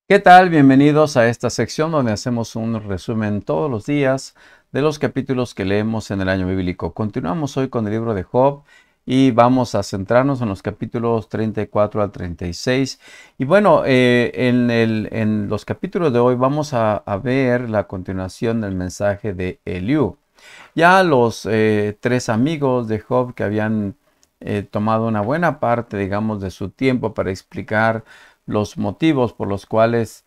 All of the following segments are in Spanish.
¿Qué tal? Bienvenidos a esta sección donde hacemos un resumen todos los días de los capítulos que leemos en el año bíblico. Continuamos hoy con el libro de Job y vamos a centrarnos en los capítulos 34 al 36. Y bueno, en los capítulos de hoy vamos a ver la continuación del mensaje de Eliú. Ya los tres amigos de Job que habían tomado una buena parte, digamos, de su tiempo para explicar los motivos por los cuales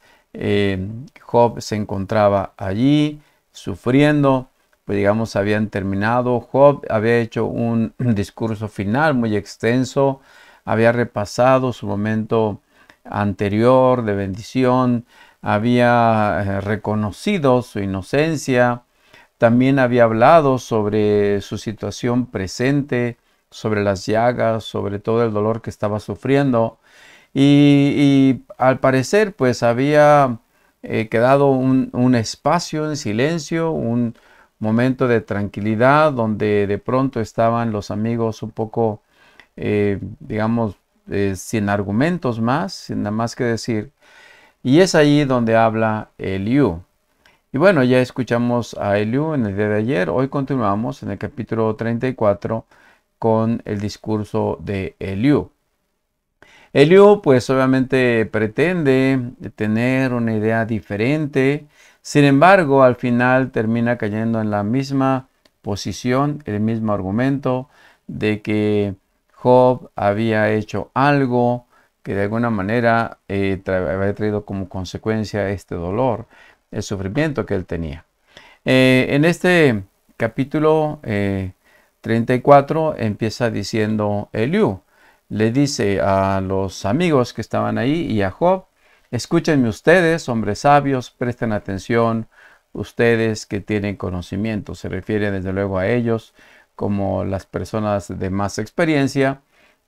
Job se encontraba allí sufriendo, pues digamos, habían terminado. Job había hecho un discurso final muy extenso, había repasado su momento anterior de bendición, había reconocido su inocencia, también había hablado sobre su situación presente, sobre las llagas, sobre todo el dolor que estaba sufriendo. Y al parecer, pues había quedado un espacio en silencio, un momento de tranquilidad, donde de pronto estaban los amigos un poco, digamos, sin argumentos más, sin nada más que decir. Y es ahí donde habla Eliú. Y bueno, ya escuchamos a Eliú en el día de ayer. Hoy continuamos en el capítulo 34 con el discurso de Eliú. Eliú, pues obviamente pretende tener una idea diferente. Sin embargo, al final termina cayendo en la misma posición, el mismo argumento de que Job había hecho algo que de alguna manera había traído como consecuencia este dolor, el sufrimiento que él tenía. En este capítulo 34 empieza diciendo Eliú, le dice a los amigos que estaban ahí y a Job: escúchenme ustedes, hombres sabios, presten atención, ustedes que tienen conocimiento. Se refiere desde luego a ellos como las personas de más experiencia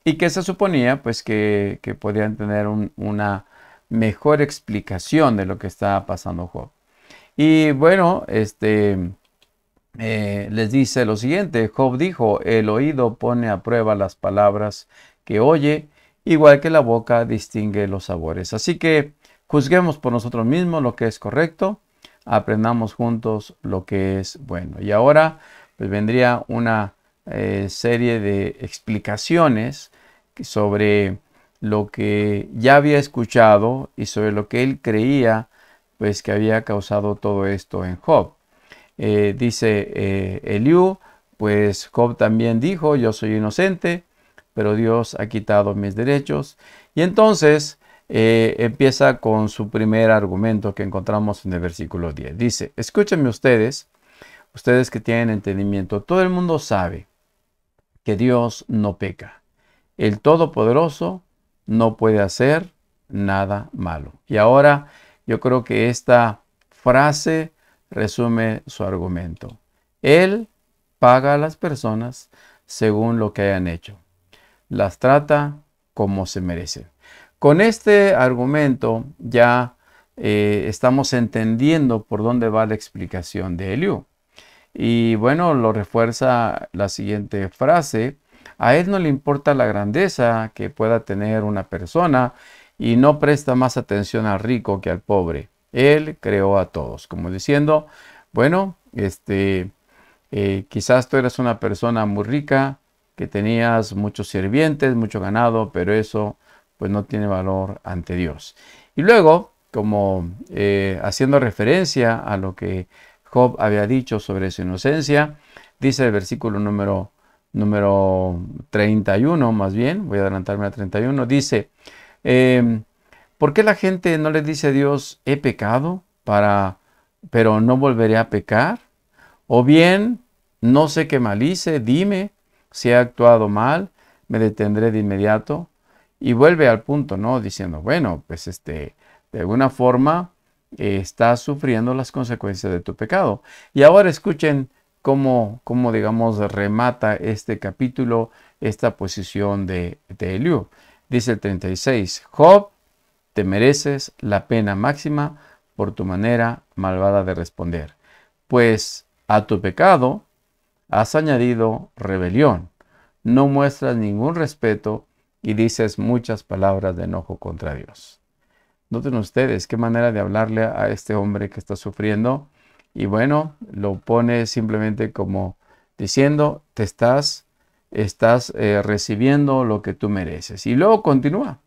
y que se suponía pues que podían tener una mejor explicación de lo que está pasando Job. Y bueno, les dice lo siguiente: Job dijo, el oído pone a prueba las palabras que oye, igual que la boca distingue los sabores. Así que juzguemos por nosotros mismos lo que es correcto, aprendamos juntos lo que es bueno. Y ahora pues vendría una serie de explicaciones sobre lo que ya había escuchado y sobre lo que él creía pues que había causado todo esto en Job. Dice Eliú, pues Job también dijo, yo soy inocente, pero Dios ha quitado mis derechos. Y entonces empieza con su primer argumento que encontramos en el versículo 10. Dice, escúchenme ustedes, ustedes que tienen entendimiento, todo el mundo sabe que Dios no peca. El Todopoderoso no puede hacer nada malo. Y ahora yo creo que esta frase resume su argumento. Él paga a las personas según lo que hayan hecho. Las trata como se merecen. Con este argumento ya estamos entendiendo por dónde va la explicación de Eliú. Y bueno, lo refuerza la siguiente frase: a él no le importa la grandeza que pueda tener una persona y no presta más atención al rico que al pobre. Él creó a todos, como diciendo, bueno, quizás tú eres una persona muy rica, que tenías muchos sirvientes, mucho ganado, pero eso pues no tiene valor ante Dios. Y luego, como haciendo referencia a lo que Job había dicho sobre su inocencia, dice el versículo número 31, más bien, voy a adelantarme a 31, dice, ¿por qué la gente no le dice a Dios, he pecado, pero no volveré a pecar? O bien, no sé qué mal hice, dime si he actuado mal, me detendré de inmediato. Y vuelve al punto, ¿no? Diciendo, bueno, pues de alguna forma estás sufriendo las consecuencias de tu pecado. Y ahora escuchen cómo digamos, remata este capítulo, esta posición de Eliú. Dice el 36, Job, te mereces la pena máxima por tu manera malvada de responder, pues a tu pecado has añadido rebelión, no muestras ningún respeto y dices muchas palabras de enojo contra Dios. Noten ustedes qué manera de hablarle a este hombre que está sufriendo. Y bueno, lo pone simplemente como diciendo, estás recibiendo lo que tú mereces. Y luego continúa.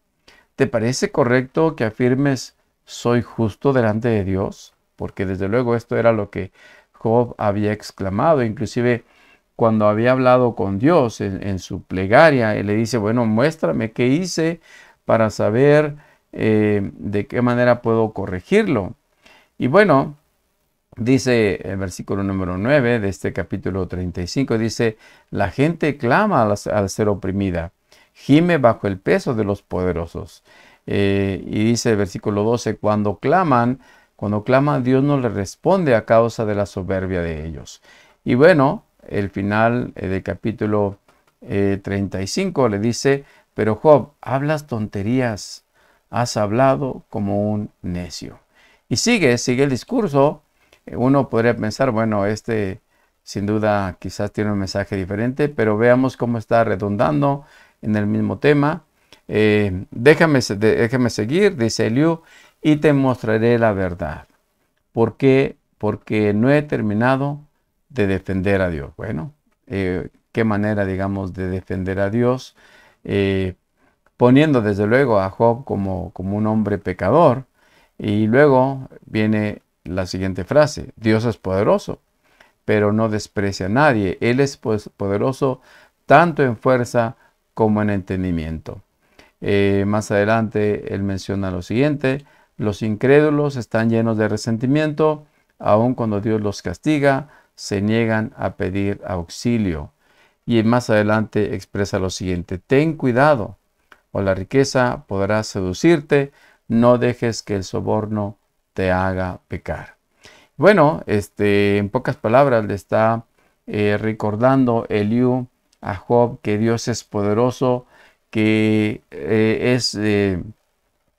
¿Te parece correcto que afirmes, soy justo delante de Dios? Porque desde luego esto era lo que Job había exclamado. Inclusive cuando había hablado con Dios en su plegaria, él le dice, bueno, muéstrame qué hice para saber de qué manera puedo corregirlo. Y bueno, dice el versículo número 9 de este capítulo 35, dice, la gente clama al ser oprimida, gime bajo el peso de los poderosos. Y dice el versículo 12, cuando claman, Dios no les responde a causa de la soberbia de ellos. Y bueno, el final del capítulo 35 le dice, pero Job, hablas tonterías, has hablado como un necio. Y sigue el discurso. Uno podría pensar, bueno, sin duda quizás tiene un mensaje diferente, pero veamos cómo está redundando en el mismo tema. Déjame seguir, dice Eliú, y te mostraré la verdad. ¿Por qué? Porque no he terminado de defender a Dios. Bueno, qué manera, digamos, de defender a Dios, poniendo desde luego a Job como un hombre pecador. Y luego viene la siguiente frase, Dios es poderoso, pero no desprecia a nadie. Él es poderoso tanto en fuerza como en entendimiento. Más adelante él menciona lo siguiente, los incrédulos están llenos de resentimiento, aun cuando Dios los castiga, se niegan a pedir auxilio. Y más adelante expresa lo siguiente, ten cuidado, o la riqueza podrá seducirte, no dejes que el soborno te haga pecar. Bueno, en pocas palabras le está recordando Eliú a Job que Dios es poderoso, que es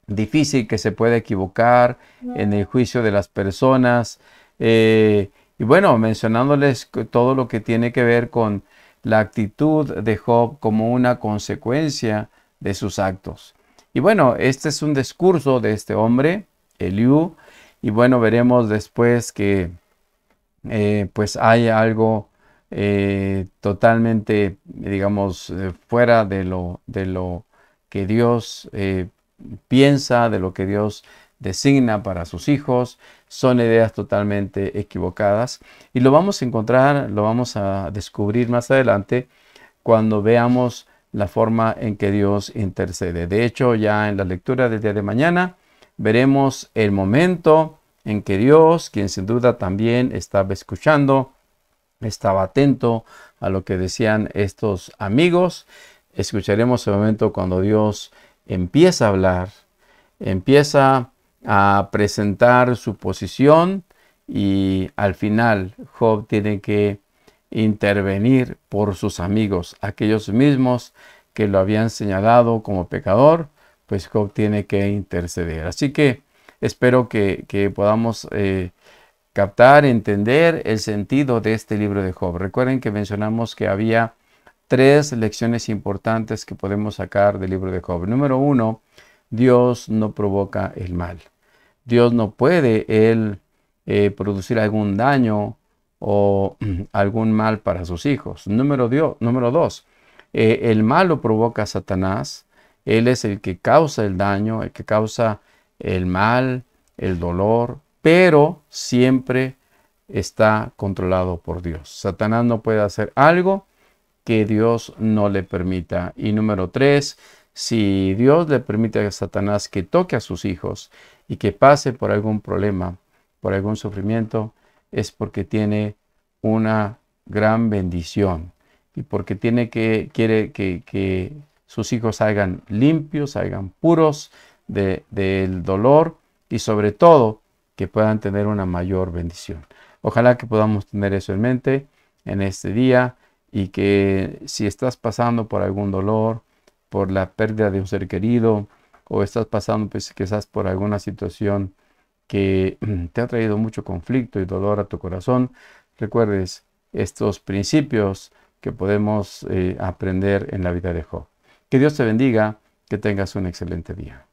difícil, que se puede equivocar en el juicio de las personas. Y bueno, mencionándoles todo lo que tiene que ver con la actitud de Job como una consecuencia de sus actos. Y bueno, este es un discurso de este hombre, Eliú, y bueno, veremos después que pues hay algo totalmente, digamos, fuera de lo que Dios piensa, de lo que Dios designa para sus hijos. Son ideas totalmente equivocadas. Y lo vamos a encontrar, lo vamos a descubrir más adelante cuando veamos la forma en que Dios intercede. De hecho, ya en la lectura del día de mañana veremos el momento en que Dios, quien sin duda también estaba escuchando, estaba atento a lo que decían estos amigos. Escucharemos el momento cuando Dios empieza a hablar, empieza a presentar su posición y al final Job tiene que intervenir por sus amigos, aquellos mismos que lo habían señalado como pecador, pues Job tiene que interceder. Así que espero que podamos captar, entender el sentido de este libro de Job. Recuerden que mencionamos que había 3 lecciones importantes que podemos sacar del libro de Job. Número 1, Dios no provoca el mal. Dios no puede producir algún daño o algún mal para sus hijos. Número 2, el mal lo provoca Satanás. Él es el que causa el daño, el que causa el mal, el dolor, pero siempre está controlado por Dios. Satanás no puede hacer algo que Dios no le permita. Y número 3, si Dios le permite a Satanás que toque a sus hijos y que pase por algún problema, por algún sufrimiento, es porque tiene una gran bendición y porque quiere que sus hijos salgan limpios, salgan puros del dolor y sobre todo que puedan tener una mayor bendición. Ojalá que podamos tener eso en mente en este día y que si estás pasando por algún dolor, por la pérdida de un ser querido o estás pasando pues, quizás por alguna situación que te ha traído mucho conflicto y dolor a tu corazón, recuerdes estos principios que podemos aprender en la vida de Job. Que Dios te bendiga, que tengas un excelente día.